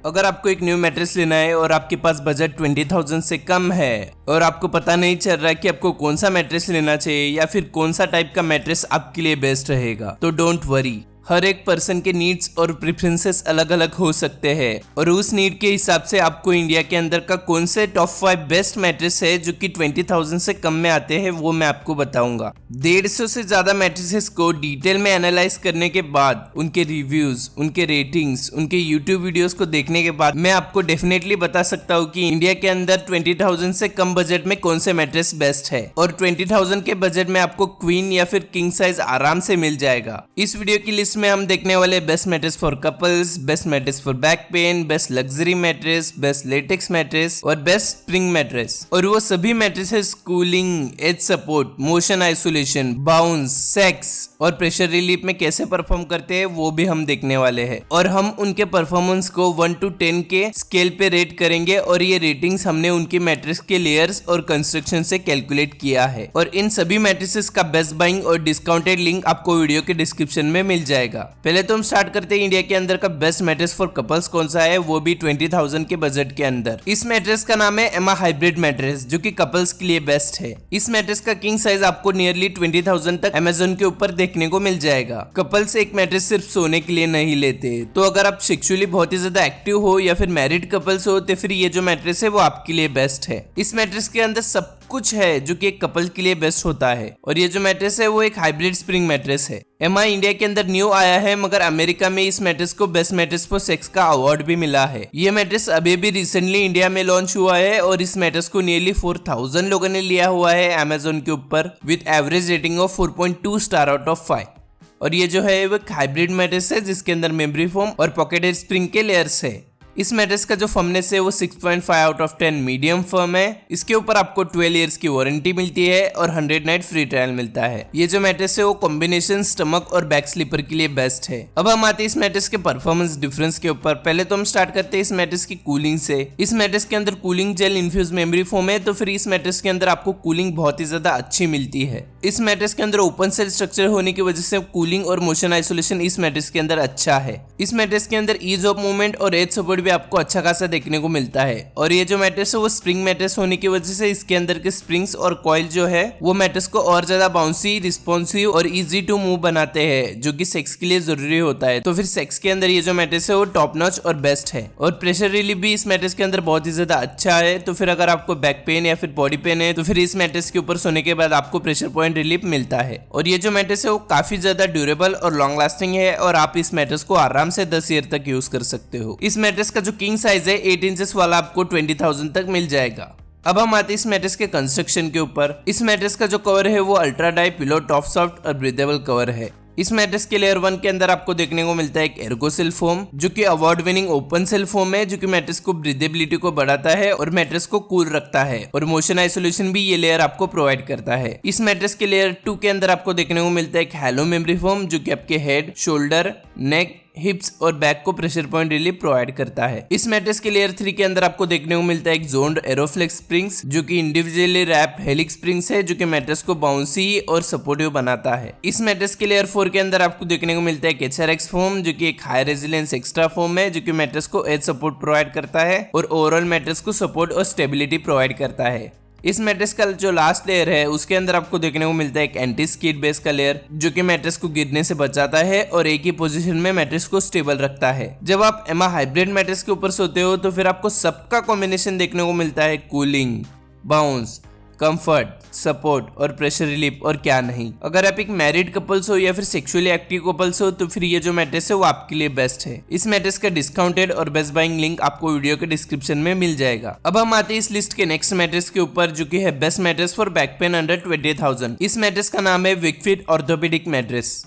अगर आपको एक न्यू मैट्रेस लेना है और आपके पास बजट 20,000 से कम है और आपको पता नहीं चल रहा है कि आपको कौन सा मैट्रेस लेना चाहिए या फिर कौन सा टाइप का मैट्रेस आपके लिए बेस्ट रहेगा, तो डोंट वरी। हर एक पर्सन के नीड्स और प्रेफरेंसेस अलग अलग हो सकते हैं और उस नीड के हिसाब से आपको इंडिया के अंदर का कौन से टॉप 5 बेस्ट मैट्रेस है जो कि 20,000 से कम में आते हैं वो मैं आपको बताऊंगा। 150 से ज्यादा मैट्रेसेस को डिटेल में एनालाइज करने के बाद, उनके रिव्यूज, उनके रेटिंग्स, उनके यूट्यूब वीडियोस को देखने के बाद मैं आपको डेफिनेटली बता सकता हूँ कि इंडिया के अंदर 20,000 से कम बजट में कौन से मैट्रेस बेस्ट है और 20,000 के बजट में आपको क्वीन या फिर किंग साइज आराम से मिल जाएगा। इस वीडियो की लिस्ट में हम देखने वाले best mattress for couples, best mattress for back pain, best luxury mattress, best latex mattress और बेस्ट स्प्रिंग मैट्रेस, और वो सभी mattresses cooling, edge support, motion isolation, bounce, sex और प्रेशर रिलीफ में कैसे परफॉर्म करते हैं वो भी हम देखने वाले हैं और हम उनके परफॉर्मेंस को 1 to 10 के स्केल पे रेट करेंगे और ये रेटिंग्स हमने उनके मैट्रेस के लेयर्स और कंस्ट्रक्शन से कैलकुलेट किया है और इन सभी मैट्रेसेस का बेस्ट बाइंग और डिस्काउंटेड लिंक आपको वीडियो के डिस्क्रिप्शन में मिल जाएगा। पहले तो हम स्टार्ट करते हैं इंडिया के अंदर का बेस्ट मैट्रेस फॉर कपल्स कौन सा है, वो भी 20,000 के बजट के अंदर। इस मैट्रेस का नाम है एमा हाइब्रिड मैट्रेस जो कि कपल्स के लिए बेस्ट है। इस मैट्रेस का किंग साइज आपको नियरली 20,000 तक अमेजोन के ऊपर देखने को मिल जाएगा। कपल्स एक मैट्रेस सिर्फ सोने के लिए नहीं लेते, तो अगर आप सेक्सुअली बहुत ही ज्यादा एक्टिव हो या फिर मैरिड कपल्स हो तो फिर ये जो मैट्रेस है वो आपके लिए बेस्ट है। इस मैट्रेस के अंदर सब कुछ है जो कि एक कपल के लिए बेस्ट होता है और ये जो मैट्रेस है वो एक हाइब्रिड स्प्रिंग मैट्रेस है। एमा इंडिया के अंदर न्यू आया है मगर अमेरिका में इस मैट्रेस को बेस्ट मैट्रेस फॉर सेक्स का अवार्ड भी मिला है। ये मैट्रेस अभी भी रिसेंटली इंडिया में लॉन्च हुआ है और इस मैट्रेस को नियरली 4,000 लोगों ने लिया हुआ है अमेजोन के ऊपर with average rating of 4.2 star out of 5। और ये जो है वो एक हाइब्रिड मैट्रेस है जिसके अंदर मेमोरी फोम और पॉकेटेड स्प्रिंग के लेयर्स है। इस मैट्रेस का जो फर्मनेस है वो 6.5 आउट ऑफ 10 मीडियम फर्म है। इसके ऊपर आपको 12 इयर्स की वारंटी मिलती है और 100 नाइट फ्री ट्रायल मिलता है। ये जो मैट्रेस है वो कॉम्बिनेशन स्टमक और बैक स्लीपर के लिए बेस्ट है। अब हम आते हैं इस मैट्रेस के परफॉर्मेंस डिफरेंस के ऊपर। पहले तो हम स्टार्ट करते हैं इस मैट्रेस की कूलिंग से। इस मैट्रेस के अंदर cooling gel infuse memory foam है तो फिर इस मैट्रेस के अंदर आपको कूलिंग बहुत ही ज्यादा अच्छी मिलती है। इस मैट्रेस के अंदर ओपन सेल स्ट्रक्चर होने की वजह से कूलिंग और मोशन आइसोलेशन इस मैट्रेस के अंदर अच्छा है। इस मैट्रेस के अंदर ईज ऑफ मूवमेंट और एज सपोर्ट भी आपको अच्छा खासा देखने को मिलता है और ये जो मैट्रेस है वो स्प्रिंग मैट्रेस होने की वजह से इसके अंदर के स्प्रिंग्स और कॉइल जो है वो मैट्रेस को और ज्यादा बाउंसी, रिस्पॉन्सिव और इजी टू मूव बनाते हैं जो कि सेक्स के लिए जरूरी होता है। तो फिर सेक्स के अंदर ये जो मैट्रेस है वो टॉप नॉच और बेस्ट है और प्रेशर रिलीफ भी इस मैट्रेस के अंदर बहुत ही ज्यादा अच्छा है। तो फिर अगर आपको बैक पेन या फिर बॉडी पेन है तो फिर इस मैट्रेस के ऊपर सोने के बाद आपको प्रेशर पॉइंट रिलीफ मिलता है और ये जो मैट्रेस है वो काफी ज्यादा ड्यूरेबल और लॉन्ग लास्टिंग है और आप इस मैट्रेस को आराम से 10 ईयर तक यूज कर सकते हो। इस मैट्रेस का जो किंग साइज है 8 इंचेस वाला आपको 20,000 तक मिल जाएगा। अब हम आते हैं इस मैट्रेस के कंस्ट्रक्शन के ऊपर। इस मैट्रेस का जो कवर है वो ultra die pillow top soft और ब्रीदेबल कवर है। इस मैट्रेस के लेयर 1 के अंदर आपको देखने को मिलता है एक एर्गोसेल फोम जो कि award winning open cell foam है जो कि मैट्रेस को ब्रीदेबिलिटी को बढ़ाता है और मैट्रेस को कूल रखता है और मोशन आइसोलेशन भी ये लेयर आपको प्रोवाइड करता है। इस मैट्रेस के लेयर 2 के अंदर आपको देखने को मिलता है एक हैलो मेमोरी फोम जो कि आपके हेड, शोल्डर, नेक, हिप्स और बैक को प्रेशर पॉइंट रिलीफ प्रोवाइड करता है। इस मैट्रेस के लेयर 3 के अंदर आपको देखने को मिलता है एक जोन्ड एरोफ्लेक्स स्प्रिंग्स जो कि इंडिविजुअली रैप हेलिक्स स्प्रिंग्स है जो कि मैट्रेस को बाउंसी और सपोर्टिव बनाता है। इस मैट्रेस के लेयर 4 के अंदर आपको देखने को मिलता है एक HRX फोम जो कि एक हाई रेजिलेंस एक्स्ट्रा फोम है जो कि मैट्रेस को एज सपोर्ट प्रोवाइड करता है और ओवरऑल मैट्रेस को सपोर्ट और स्टेबिलिटी प्रोवाइड करता है। इस मैट्रेस का जो लास्ट लेयर है उसके अंदर आपको देखने को मिलता है एक एंटी स्किड बेस का लेयर जो कि मैट्रेस को गिरने से बचाता है और एक ही पोजीशन में मैट्रेस को स्टेबल रखता है। जब आप एमा हाइब्रिड मैट्रेस के ऊपर सोते हो तो फिर आपको सबका कॉम्बिनेशन देखने को मिलता है कूलिंग, बाउंस, कंफर्ट, सपोर्ट और प्रेशर रिलीफ और क्या नहीं। अगर आप एक मैरिड कपल्स हो या फिर सेक्सुअली एक्टिव कपल्स हो तो फिर ये जो मैट्रेस है वो आपके लिए बेस्ट है। इस मैट्रेस का डिस्काउंटेड और बेस्ट बाइंग लिंक आपको वीडियो के डिस्क्रिप्शन में मिल जाएगा। अब हम आते हैं इस लिस्ट के नेक्स्ट मैट्रेस के ऊपर जो कि है best mattress for back pen under 20,000। इस मैट्रेस का नाम है विकफिट ऑर्थोपेडिक मैट्रेस।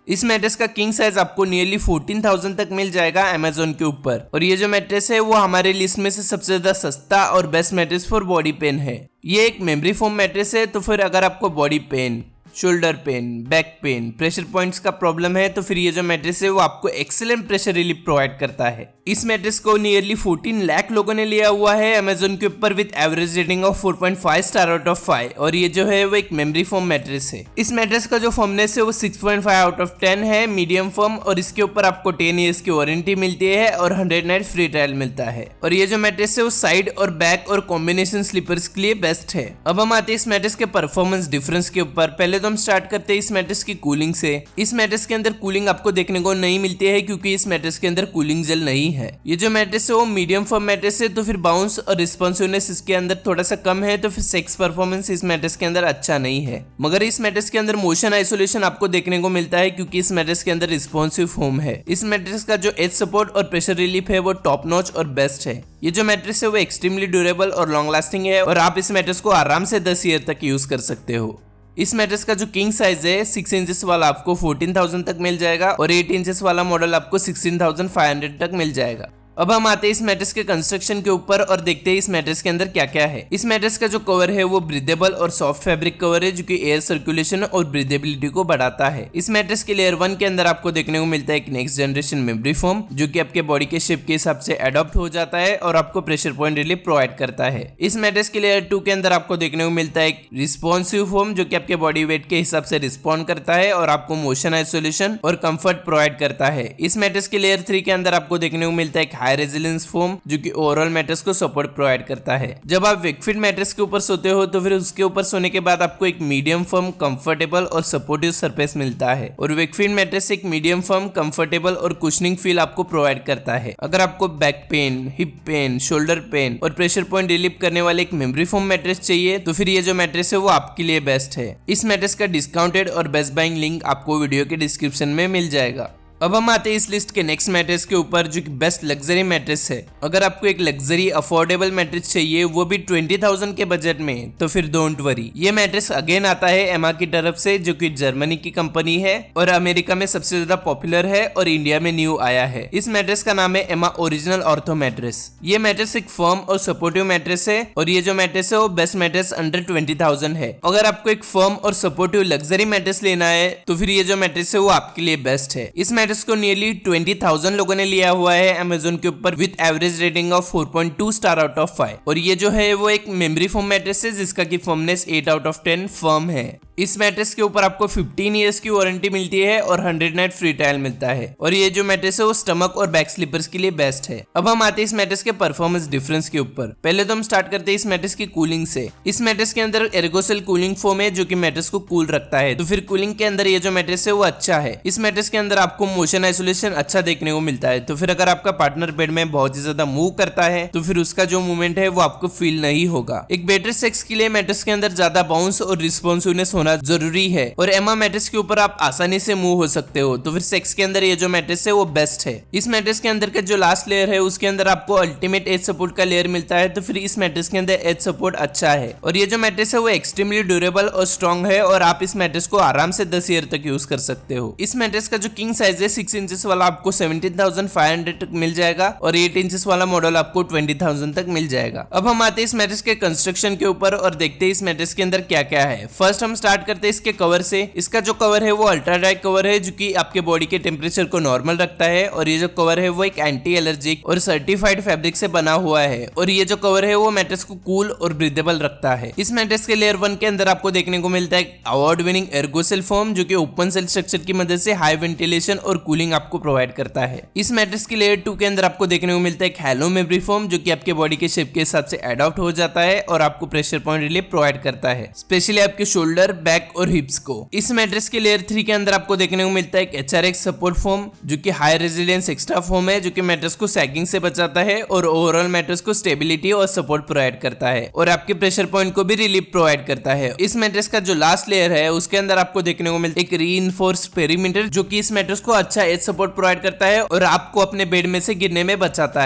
इस मैट्रेस का किंग साइज आपको नियरली 14,000 तक मिल जाएगा अमेजोन के ऊपर और ये जो मैट्रेस है वो हमारे लिस्ट में से सबसे ज्यादा सस्ता और best mattress for body pain है। ये एक मेमोरी फोम मैट्रेस है तो फिर अगर आपको body pain, shoulder pen, back pain, pressure points का प्रॉब्लम है तो फिर ये जो मैट्रेस है वो आपको एक्सीलेंट प्रेशर रिलीफ प्रोवाइड करता है। इस मैट्रेस को नियरली 14 लाख लोगों ने लिया हुआ है अमेजोन के ऊपर with average rating of 4.5 star out of 5 और ये जो है वो एक मेमोरी फोम मैट्रेस है। इस मैट्रेस का जो फर्मनेस है वो 6.5 आउट ऑफ 10 है, मीडियम फर्म, और इसके ऊपर आपको 10 ईयर्स की वारंटी मिलती है और 100 नाइट फ्री ट्रायल मिलता है। और ये जो मैट्रेस है वो साइड और बैक और कॉम्बिनेशन स्लीपर्स के लिए बेस्ट है। अब हम आते हैं इस मैट्रेस के परफॉर्मेंस डिफरेंस के ऊपर। पहले तो हम स्टार्ट करते हैं इस मैट्रेस की कूलिंग से। इस मैट्रेस के अंदर कूलिंग आपको देखने को नहीं मिलती है क्योंकि इस मैट्रेस के अंदर कूलिंग जेल नहीं है। ये जो मैट्रेस है वो मीडियम फर्म मैट्रेस है तो फिर बाउंस और रिस्पॉन्सिवनेस इसके अंदर थोड़ा सा कम है तो फिर सेक्स परफॉर्मेंस इस मैट्रेस के अंदर अच्छा नहीं है। मगर इस मैट्रेस के अंदर मोशन आइसोलेशन आपको देखने को मिलता है क्योंकि इस मैट्रेस के अंदर रिस्पॉन्सिव फोम है। इस मैट्रेस का जो एज सपोर्ट और प्रेशर रिलीफ है वो टॉप नॉच और बेस्ट है। ये जो मैट्रेस है वो एक्सट्रीमली ड्यूरेबल और लॉन्ग लास्टिंग है और आप इस मैट्रेस को आराम से 10 ईयर तक यूज कर सकते हो। इस मैट्रेस का जो किंग साइज है 6 इंचेस वाला आपको 14,000 तक मिल जाएगा और 8 इंचेस वाला मॉडल आपको 16,500 तक मिल जाएगा। अब हम आते हैं इस मैट्रेस के कंस्ट्रक्शन के ऊपर और देखते हैं इस मैट्रेस के अंदर क्या क्या है। इस मैट्रेस का जो कवर है वो ब्रीदेबल और सॉफ्ट फैब्रिक कवर है जो कि एयर सर्कुलेशन और ब्रीदेबिलिटी को बढ़ाता है। इस मैट्रेस के लेयर 1 के अंदर आपको देखने को मिलता है एक नेक्स्ट जनरेशन मेमोरी फोम जो कि आपके बॉडी के शेप के हिसाब से अडॉप्ट हो जाता है और आपको प्रेशर पॉइंट रिलीफ प्रोवाइड करता है। इस मैट्रेस के लेयर 2 के अंदर आपको देखने को मिलता है एक रिस्पॉन्सिव फोम जो कि आपके बॉडी वेट के हिसाब से रिस्पॉन्ड करता है और आपको मोशन आइसोलेशन और कंफर्ट प्रोवाइड करता है। इस मैट्रेस के लेयर 3 के अंदर आपको देखने को मिलता है एक हाई रेजिलेंस फोम जो कि ओवरऑल मैट्रेस को सपोर्ट प्रोवाइड करता है। जब आप विकफिट मैट्रेस के ऊपर सोते हो तो फिर उसके ऊपर सोने के बाद आपको एक मीडियम फर्म, कंफर्टेबल और सपोर्टिव सरफेस मिलता है और विकफिट मैट्रेस एक मीडियम फर्म, कंफर्टेबल और कुशनिंग फील आपको प्रोवाइड करता है। अगर आपको back pain, hip pain, shoulder pain और प्रेशर पॉइंट रिलीफ करने वाले एक मेमोरी फोम मैट्रेस चाहिए तो फिर ये जो मैट्रेस है वो आपके लिए बेस्ट है। इस मैट्रेस का डिस्काउंटेड और बेस्ट बाइंग लिंक आपको वीडियो के डिस्क्रिप्शन में मिल जाएगा। अब हम आते हैं इस लिस्ट के नेक्स्ट मैट्रेस के ऊपर जो कि बेस्ट लग्जरी मैट्रेस है। अगर आपको एक लग्जरी अफोर्डेबल मैट्रेस चाहिए वो भी 20,000 के बजट में तो फिर डोंट वरी। ये मैट्रेस अगेन आता है एमा की तरफ से जो कि जर्मनी की कंपनी है और अमेरिका में सबसे ज्यादा पॉपुलर है और इंडिया में न्यू आया है। इस मैट्रेस का नाम है एमा ओरिजिनल ऑर्थो मैट्रेस। ये मैट्रेस एक फर्म और सपोर्टिव मैट्रेस है और ये जो मैट्रेस है वो बेस्ट मैट्रेस अंडर 20,000 है। अगर आपको एक फर्म और सपोर्टिव लग्जरी मैट्रेस लेना है तो फिर ये जो मैट्रेस है वो आपके लिए बेस्ट है। इस मैट्रेस को नियरली 20,000 लोगों ने लिया हुआ है अमेजोन के ऊपर with average rating of 4.2 star out of 5 और ये जो है वो एक मेमोरी फोम मैट्रेस है जिसका की फर्मनेस 8 आउट ऑफ 10 फर्म है। इस मैट्रेस के ऊपर आपको 15 इयर्स की वारंटी मिलती है और 100 नाइट फ्री ट्रायल मिलता है और ये जो मैट्रेस है वो स्टमक और बैक स्लीपर्स के लिए बेस्ट है। अब हम आते हैं इस मैट्रेस के परफॉर्मेंस डिफरेंस के ऊपर। पहले तो हम स्टार्ट करते हैं इस मैट्रेस की कूलिंग से। इस मैट्रेस के अंदर एर्गोसेल कूलिंग फोम है जो कि मैट्रेस को कूल रखता है तो फिर कूलिंग के अंदर ये जो मैट्रेस है वो अच्छा है। इस मैट्रेस के अंदर आपको मोशन आइसोलेशन अच्छा देखने को मिलता है तो फिर अगर आपका पार्टनर बेड में बहुत ही ज्यादा मूव करता है तो फिर उसका जो मूवमेंट है वो आपको फील नहीं होगा। एक बेटर सेक्स के लिए मैट्रेस के अंदर ज्यादा बाउंस और रिस्पॉन्सिवनेस होना जरूरी है और एमा मैट्रेस के ऊपर आप आसानी से मूव हो सकते हो तो फिर सेक्स के अंदर ये जो मैट्रेस है वो बेस्ट है। इस मैट्रेस के अंदर का जो लास्ट लेयर है उसके अंदर आपको अल्टीमेट एज सपोर्ट का लेयर मिलता है तो फिर इस मैट्रेस के अंदर एज सपोर्ट अच्छा है और ये जो मैट्रेस है वो एक्सट्रीमली ड्यूरेबल और स्ट्रॉन्ग है और आप इस मैट्रेस को आराम से 10 ईयर तक यूज कर सकते हो। इस मैट्रेस का जो किंग साइज है 6 इंचेस वाला आपको 17,500 तक मिल जाएगा और 8 इंचेस वाला मॉडल आपको 20,000 तक मिल जाएगा। अब हम आते हैं इस मैट्रेस के कंस्ट्रक्शन के ऊपर और देखते हैं इस मैट्रेस के अंदर क्या क्या है। फर्स्ट हम स्टार्ट करते हैं इसके कवर से। इसका जो कवर है वो अल्ट्रा ड्राई कवर है जो कि आपके बॉडी के टेम्परेचर को नॉर्मल रखता है और ये जो कवर है वो एक एंटी एलर्जिक और सर्टिफाइड फैब्रिक से बना हुआ है और ये जो कवर है वो मैट्रेस को कूल और ब्रीदेबल रखता है। इस मैट्रेस के लेयर 1 के अंदर आपको देखने को मिलता है अवार्ड विनिंग एर्गोसेल फोम जो कि ओपन सेल स्ट्रक्चर की मदद से हाई वेंटिलेशन और कूलिंग आपको प्रोवाइड करता है। इस मैट्रेस के लेयर 2 के अंदर आपको देखने को मिलता है एक हैलो मेमोरी फोम जो कि आपके बॉडी के शेप के हिसाब से अडॉप्ट हो जाता है और आपको प्रेशर पॉइंट रिलीफ प्रोवाइड करता है स्पेशली आपके शोल्डर, बैक और हिप्स को। इस मैट्रेस के लेयर 3 के अंदर आपको देखने को मिलता है एक HRX सपोर्ट फोम जो कि हाई रेजिलियंस एक्स्ट्रा फोम है जो कि मैट्रेस को सैगिंग से बचाता है और ओवरऑल मैट्रेस को स्टेबिलिटी और सपोर्ट प्रोवाइड करता है और आपके प्रेशर पॉइंट को भी रिलीफ प्रोवाइड करता है। इस मैट्रेस का जो लास्ट लेयर है उसके अंदर आपको देखने को मिलता है एक रीइंफोर्स पेरीमीटर जो कि इस मैट्रेस को अच्छा एज सपोर्ट प्रोवाइड करता है और आपको अपने बेड में से गिरने में बचाता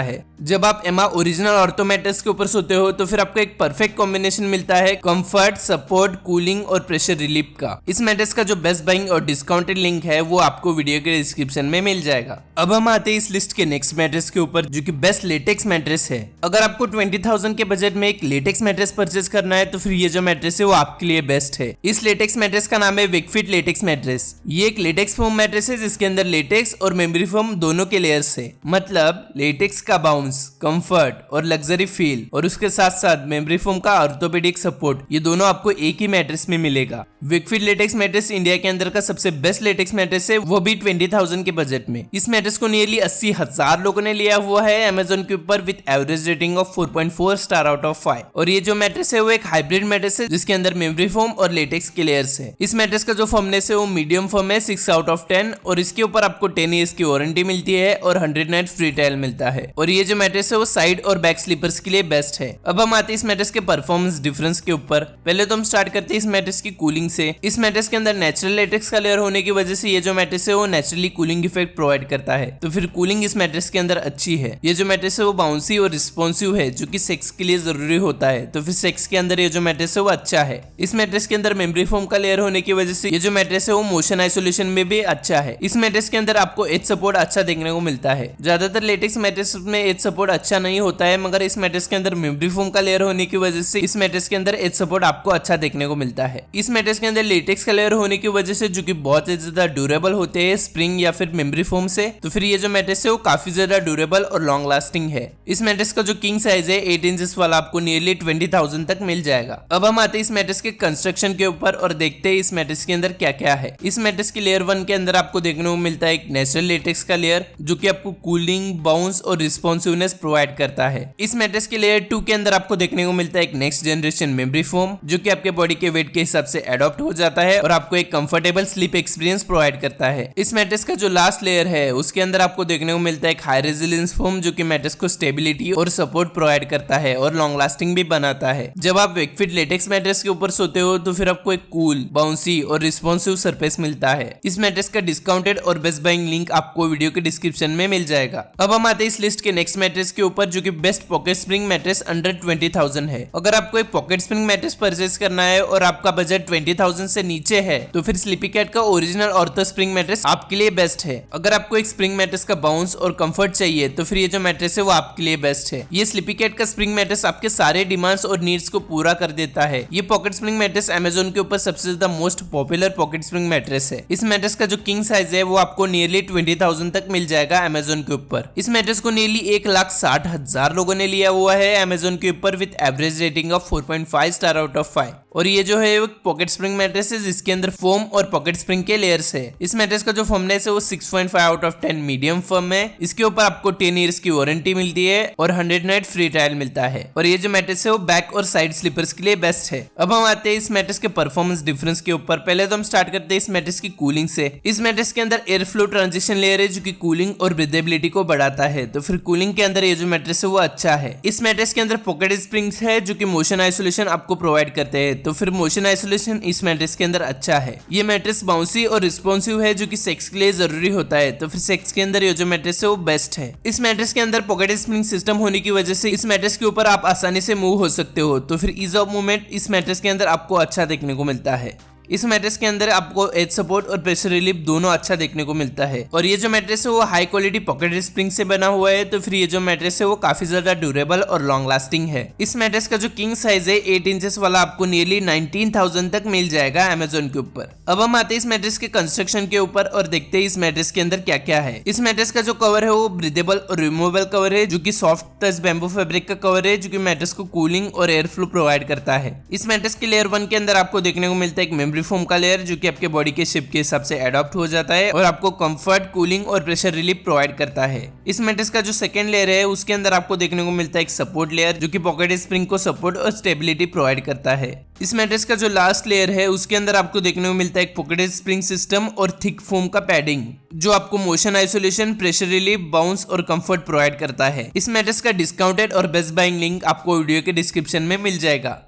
है। जब आप एमा ओरिजिनल ऑर्थो मैट्रेस के ऊपर सोते हो तो फिर आपको एक परफेक्ट कॉम्बिनेशन मिलता है कंफर्ट, सपोर्ट, कूलिंग और प्रेशर रिलीफ का। इस मैट्रेस का जो बेस्ट बाइंग और डिस्काउंटेड लिंक है वो आपको वीडियो के डिस्क्रिप्शन में मिल जाएगा। अब हम आते हैं इस लिस्ट के नेक्स्ट मैट्रेस के ऊपर, जो कि बेस्ट लेटेक्स मैट्रेस है। अगर आपको 20,000 के बजट में एक लेटेक्स मैट्रेस परचेज करना है तो फिर ये जो मैट्रेस है वो आपके लिए बेस्ट है। इस लेटेक्स मैट्रेस का नाम है विकफिट लेटेक्स मैट्रेस। ये एक लेटेक्स फोम मैट्रेस है जिसके अंदर लेटेक्स और मेमोरी फोम दोनों के लेयर्स है। मतलब लेटेक्स का बाउंस, कंफर्ट और लग्जरी फील और उसके साथ साथ मेमोरी फोम का ऑर्थोपेडिक सपोर्ट, ये दोनों आपको एक ही मैट्रेस में मिलेगा। विकफिट लेटेक्स मैट्रेस इंडिया के अंदर का सबसे बेस्ट लेटेक्स मैट्रेस है, वो भी 20,000 के बजट में। इस मैट्रेस को नियरली 80,000 लोगों ने लिया हुआ है अमेजोन के ऊपर with average rating of 4.4 star out of 5। और ये जो मैट्रेस है वो एक हाइब्रिड मैट्रेस है जिसके अंदर मेमोरी फोम और लेटेक्स के लेयर्स है। इस मैट्रेस का जो फर्मनेस है वो मीडियम फर्म है, 6 आउट ऑफ 10 और इसके ऊपर आपको 10 ईयर्स की वारंटी मिलती है और 100 नाइट फ्री ट्रायल मिलता है। और ये जो मैट्रेस है वो साइड और बैक स्लीपर्स के लिए बेस्ट है। अब हम आते हैं इस मैट्रेस के परफॉर्मेंस डिफरेंस के ऊपर। पहले तो हम स्टार्ट करते हैं इस मैट्रेस की कूलिंग से। इस मैट्रेस के अंदर नेचुरल लेटेक्स का लेयर होने की वजह से ये जो मैट्रेस है वो नेचुरली कूलिंग इफेक्ट प्रोवाइड करता है, तो फिर कूलिंग इस मैट्रेस के अंदर अच्छी है। ये जो मैट्रेस है वो बाउंसी और रिस्पॉन्सिव है जो कि सेक्स के लिए जरूरी होता है, तो फिर सेक्स के अंदर ये जो मैट्रेस है वो अच्छा है। इस मैट्रेस के अंदर मेमोरी फोम का लेयर होने की वजह से ये जो मैट्रेस है वो मोशन आइसोलेशन में भी अच्छा है। इस मैट्रेस के अंदर आपको एज सपोर्ट अच्छा देखने को मिलता है। ज्यादातर लेटेक्स मैट्रेस में एज सपोर्ट अच्छा नहीं होता है, मगर इस मैट्रेस के अंदर मेमोरी फोम का लेयर होने की वजह से इस मैट्रेस के अंदर एज सपोर्ट आपको अच्छा देखने को मिलता है। इस मैट्रेस के अंदर लेटेक्स का लेयर होने की वजह से जो कि बहुत ज्यादा ड्यूरेबल होते हैं स्प्रिंग या फिर मेमोरी फोम से, तो फिर ये जो मैट्रेस है वो काफी ज्यादा ड्यूरेबल और लॉन्ग लास्टिंग है। इस मैट्रेस का जो किंग साइज है 8 इंचेस वाला आपको नियरली 20,000 तक मिल जाएगा। अब हम आते हैं इस मैट्रेस के कंस्ट्रक्शन के ऊपर और देखते हैं इस मैट्रेस के अंदर क्या क्या है। इस मैट्रेस की लेयर 1 के अंदर आपको देखने को मिलता है एक नेचुरल लेटेक्स का लेयर जो कि आपको कूलिंग, बाउंस और रिस्पॉन्सिवनेस प्रोवाइड करता है। इस मैट्रेस की लेयर 2 के अंदर आपको देखने को मिलता है एक नेक्स्ट जनरेशन मेमोरी फोम जो कि आपके बॉडी के वेट के हिसाब से एडॉप्ट हो जाता है और आपको एक कंफर्टेबल स्लीप एक्सपीरियंस प्रोवाइड करता है। इस मैट्रेस का जो लास्ट लेयर है उसके अंदर आपको देखने को मिलता है एक हाई रेजिलियंस फोम जो कि मैट्रेस को स्टेबिलिटी और सपोर्ट प्रोवाइड करता है और लॉन्ग लास्टिंग भी बनाता है। जब आप विकफिट लेटेक्स मैट्रेस के ऊपर सोते हो तो फिर आपको एक कूल, बाउंसी और रिस्पॉन्सिव सरफेस मिलता है। इस मैट्रेस का डिस्काउंटेड और बेस्ट बाइंग लिंक आपको वीडियो के डिस्क्रिप्शन में मिल जाएगा। अब हम आते हैं इस लिस्ट के नेक्स्ट मैट्रेस के ऊपर जो कि best pocket spring mattress under 20,000 है। अगर आपको एक पॉकेट स्प्रिंग मैट्रेस परचेज करना है और आपका बजट 20,000 से नीचे है तो फिर स्लीपी कैट का ओरिजिनल ऑर्थो स्प्रिंग मैट्रेस आपके लिए बेस्ट है। अगर आपको एक स्प्रिंग मैट्रेस का बाउंस और कंफर्ट चाहिए तो फिर ये जो मैट्रेस है वो आपके लिए बेस्ट है। ये स्लीपी कैट का स्प्रिंग मैट्रेस आपके सारे डिमांड्स और नीड्स को पूरा कर देता है। ये पॉकेट स्प्रिंग मैट्रेस अमेजोन के ऊपर सबसे ज्यादा most popular pocket spring mattress है। इस मैट्रेस का जो किंग साइज है वो आपको नियरली 20,000 तक मिल जाएगा अमेजोन के ऊपर। इस मैट्रेस को नियरली 1,60,000 लोगों ने लिया हुआ है अमेजोन के ऊपर with average rating of 4.5 star out of 5। और ये जो है वो पॉकेट स्प्रिंग मैट्रेस है जिसके अंदर फोम और पॉकेट स्प्रिंग के लेयर्स है। इस मैट्रेस का जो फर्मनेस है वो 6.5 आउट ऑफ 10 मीडियम फर्म है। इसके ऊपर आपको 10 ईयर्स की वारंटी मिलती है और 100 नाइट फ्री ट्रायल मिलता है। और ये जो मैट्रेस है वो बैक और साइड स्लीपर्स के लिए बेस्ट है। अब हम आते हैं इस मैट्रेस के परफॉर्मेंस डिफरेंस के ऊपर। पहले तो हम स्टार्ट करते हैं इस मैट्रेस की कूलिंग से। इस मैट्रेस के अंदर एयर फ्लो ट्रांजिशन लेयर है जो कि कूलिंग और ब्रीदेबिलिटी को बढ़ाता है, तो फिर कूलिंग के अंदर ये जो मैट्रेस है वो अच्छा है। इस मैट्रेस के अंदर पॉकेट स्प्रिंग्स है जो कि मोशन आइसोलेशन आपको प्रोवाइड करते हैं, तो फिर मोशन आइसोलेशन इस मैट्रेस के अंदर अच्छा है। ये मैट्रेस बाउंसी और रिस्पॉन्सिव है जो कि सेक्स के लिए जरूरी होता है, तो फिर सेक्स के अंदर ये जो मैट्रेस है वो बेस्ट है। इस मैट्रेस के अंदर पॉकेट स्प्रिंग सिस्टम होने की वजह से इस मैट्रेस के ऊपर आप आसानी से मूव हो सकते हो, तो फिर ईज ऑफ मूवमेंट इस मैट्रेस के अंदर आपको अच्छा देखने को मिलता है। इस मैट्रेस के अंदर आपको एज सपोर्ट और प्रेशर रिलीफ दोनों अच्छा देखने को मिलता है। और ये जो मैट्रेस है वो हाई क्वालिटी पॉकेट स्प्रिंग से बना हुआ है, तो फिर ये जो मैट्रेस है वो काफी ज्यादा ड्यूरेबल और लॉन्ग लास्टिंग है। इस मैट्रेस का जो किंग साइज है 8 इंचेस वाला आपको नियरली 19,000 तक मिल जाएगा अमेजोन के ऊपर। अब हम आते हैं इस मैट्रेस के कंस्ट्रक्शन के ऊपर और देखते हैं इस मैट्रेस के अंदर क्या क्या है। इस मैट्रेस का जो कवर है वो ब्रीदेबल और रिमूवेबल कवर है जो कि सॉफ्ट टच बैम्बू फैब्रिक का कवर है जो कि मैट्रेस को कूलिंग और एयर फ्लो प्रोवाइड करता है। इस मैट्रेस की लेयर 1 के अंदर आपको देखने को मिलता है एक मेमोरी फोम का लेयर जो कि आपके बॉडी के शेप के हिसाब से एडॉप्ट हो जाता है और आपको कंफर्ट, कूलिंग और प्रेशर रिलीफ प्रोवाइड करता है। इस मैट्रेस का जो सेकंड लेयर है उसके अंदर आपको देखने को मिलता है एक सपोर्ट लेयर जो कि पॉकेट स्प्रिंग को सपोर्ट और स्टेबिलिटी प्रोवाइड करता है। इस मैट्रेस का जो लास्ट लेयर है उसके अंदर आपको देखने को मिलता है एक पॉकेट स्प्रिंग सिस्टम और थिक फोम का पैडिंग जो आपको motion isolation, pressure relief, bounce और कंफर्ट प्रोवाइड करता है। इस मैट्रेस का डिस्काउंटेड और बेस्ट बाइंग लिंक आपको वीडियो के डिस्क्रिप्शन में मिल जाएगा।